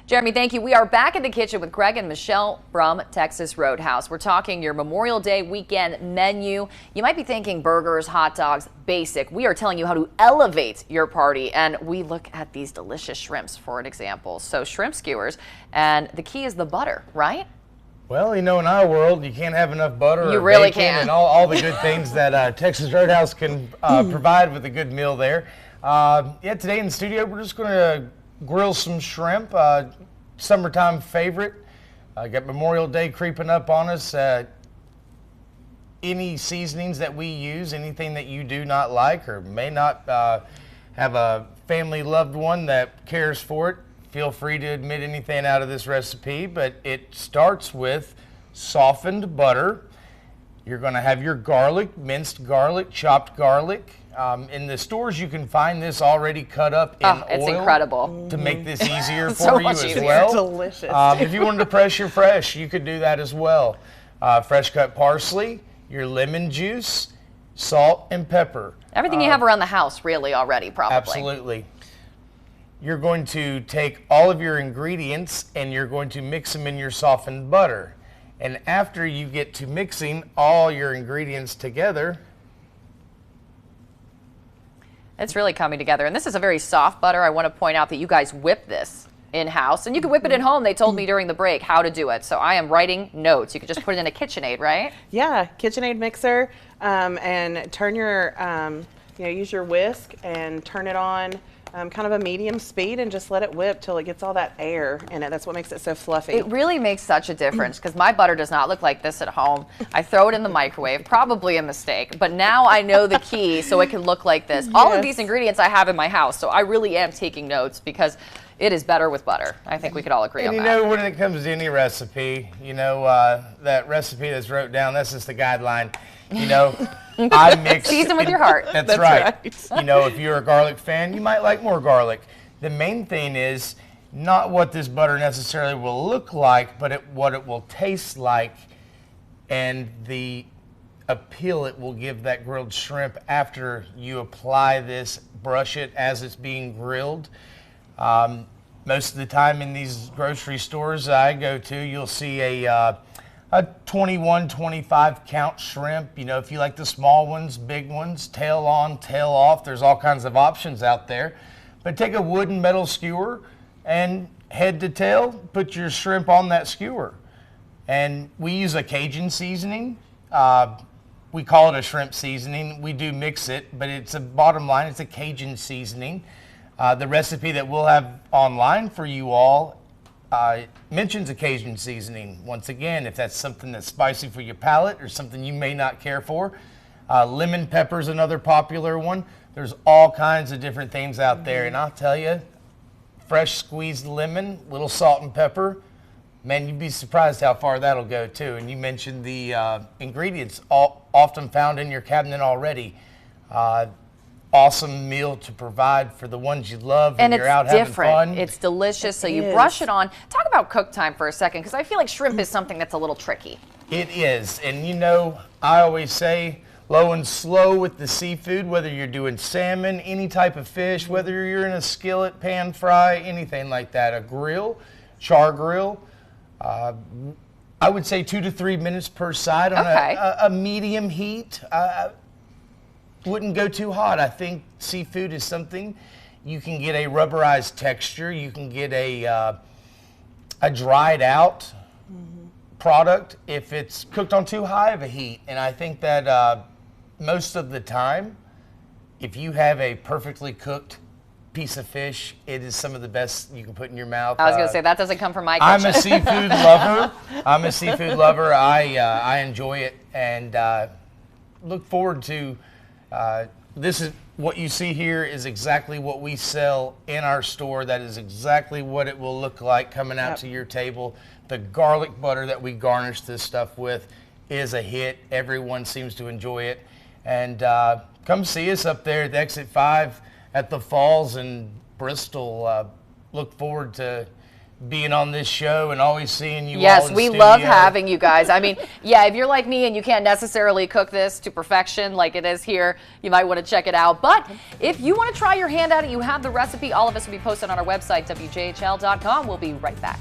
Jeremy, thank you. We are back in the kitchen with Greg and Michelle from Texas Roadhouse. We're talking your Memorial Day weekend menu. You might be thinking burgers, hot dogs, basic. We are telling you how to elevate your party, and we look at these delicious shrimps for an example. So shrimp skewers, and the key is the butter, right? Well, in our world, you can't have enough butter You or really bacon can't. and all the good things that Texas Roadhouse can provide with a good meal there. Today in the studio, we're just going to grill some shrimp, summertime favorite. Got Memorial Day creeping up on us. Any seasonings that we use, anything that you do not like or may not have a family loved one that cares for it, feel free to admit anything out of this recipe, but it starts with softened butter. You're going to have your garlic, minced garlic, chopped garlic. In the stores, you can find this already cut up in oil. It's incredible. To make this easier for So you much as easier. well. Delicious. If you wanted to press your fresh, you could do that as well. Fresh cut parsley, your lemon juice, salt, and pepper. Everything you have around the house, really, already, probably. Absolutely. You're going to take all of your ingredients and you're going to mix them in your softened butter. And after you get to mixing all your ingredients together, It's really coming together. And this is a very soft butter. I want to point out that you guys whip this in-house. And you can whip it at home. They told me during the break how to do it. So I am writing notes. You could just put it in a KitchenAid, right? Yeah, KitchenAid mixer, and turn your, use your whisk and turn it on kind of a medium speed and just let it whip till it gets all that air in it. That's what makes it so fluffy. It really makes such a difference because my butter does not look like this at home. I throw it in the microwave, probably a mistake, but now I know the key so it can look like this. All of these ingredients I have in my house, so I really am taking notes because it is better with butter. I think we could all agree on that. And when it comes to any recipe, that recipe that's wrote down, that's just the guideline. I mix. Season with your heart. That's right. If you're a garlic fan, you might like more garlic. The main thing is not what this butter necessarily will look like, but what it will taste like and the appeal it will give that grilled shrimp after you apply this, brush it as it's being grilled. Most of the time in these grocery stores I go to, you'll see a 21, 25 count shrimp. If you like the small ones, big ones, tail on, tail off, there's all kinds of options out there. But take a wood and metal skewer and head to tail, put your shrimp on that skewer. And we use a Cajun seasoning. We call it a shrimp seasoning. We do mix it, but bottom line, it's a Cajun seasoning. The recipe that we'll have online for you all mentions a Cajun seasoning. Once again, if that's something that's spicy for your palate or something you may not care for. Lemon pepper is another popular one. There's all kinds of different things out there. And I'll tell you, fresh squeezed lemon, little salt and pepper, man, you'd be surprised how far that'll go too. And you mentioned the ingredients often found in your cabinet already. Awesome meal to provide for the ones you love and you're out having fun. It's delicious, so you brush it on. Talk about cook time for a second, because I feel like shrimp is something that's a little tricky. It is, and I always say low and slow with the seafood, whether you're doing salmon, any type of fish, whether you're in a skillet, pan fry, anything like that, a grill, char grill. I would say 2 to 3 minutes per side on a medium heat. Wouldn't go too hot. I think seafood is something you can get a rubberized texture. You can get a dried out product if it's cooked on too high of a heat. And I think that most of the time, if you have a perfectly cooked piece of fish, it is some of the best you can put in your mouth. I was going to say, that doesn't come from my kitchen. I'm a seafood lover. I enjoy it and look forward to this is what you see here is exactly what we sell in our store. That is exactly what it will look like coming out to your table. The garlic butter that we garnish this stuff with is a hit. Everyone seems to enjoy it. And come see us up there at Exit 5 at the Falls in Bristol. Look forward to being on this show and always seeing you all Yes, in we studio. love having you guys. I mean, yeah, if you're like me and you can't necessarily cook this to perfection like it is here, you might want to check it out. But if you want to try your hand at it, you have the recipe. All of us will be posted on our website, WJHL.com. We'll be right back.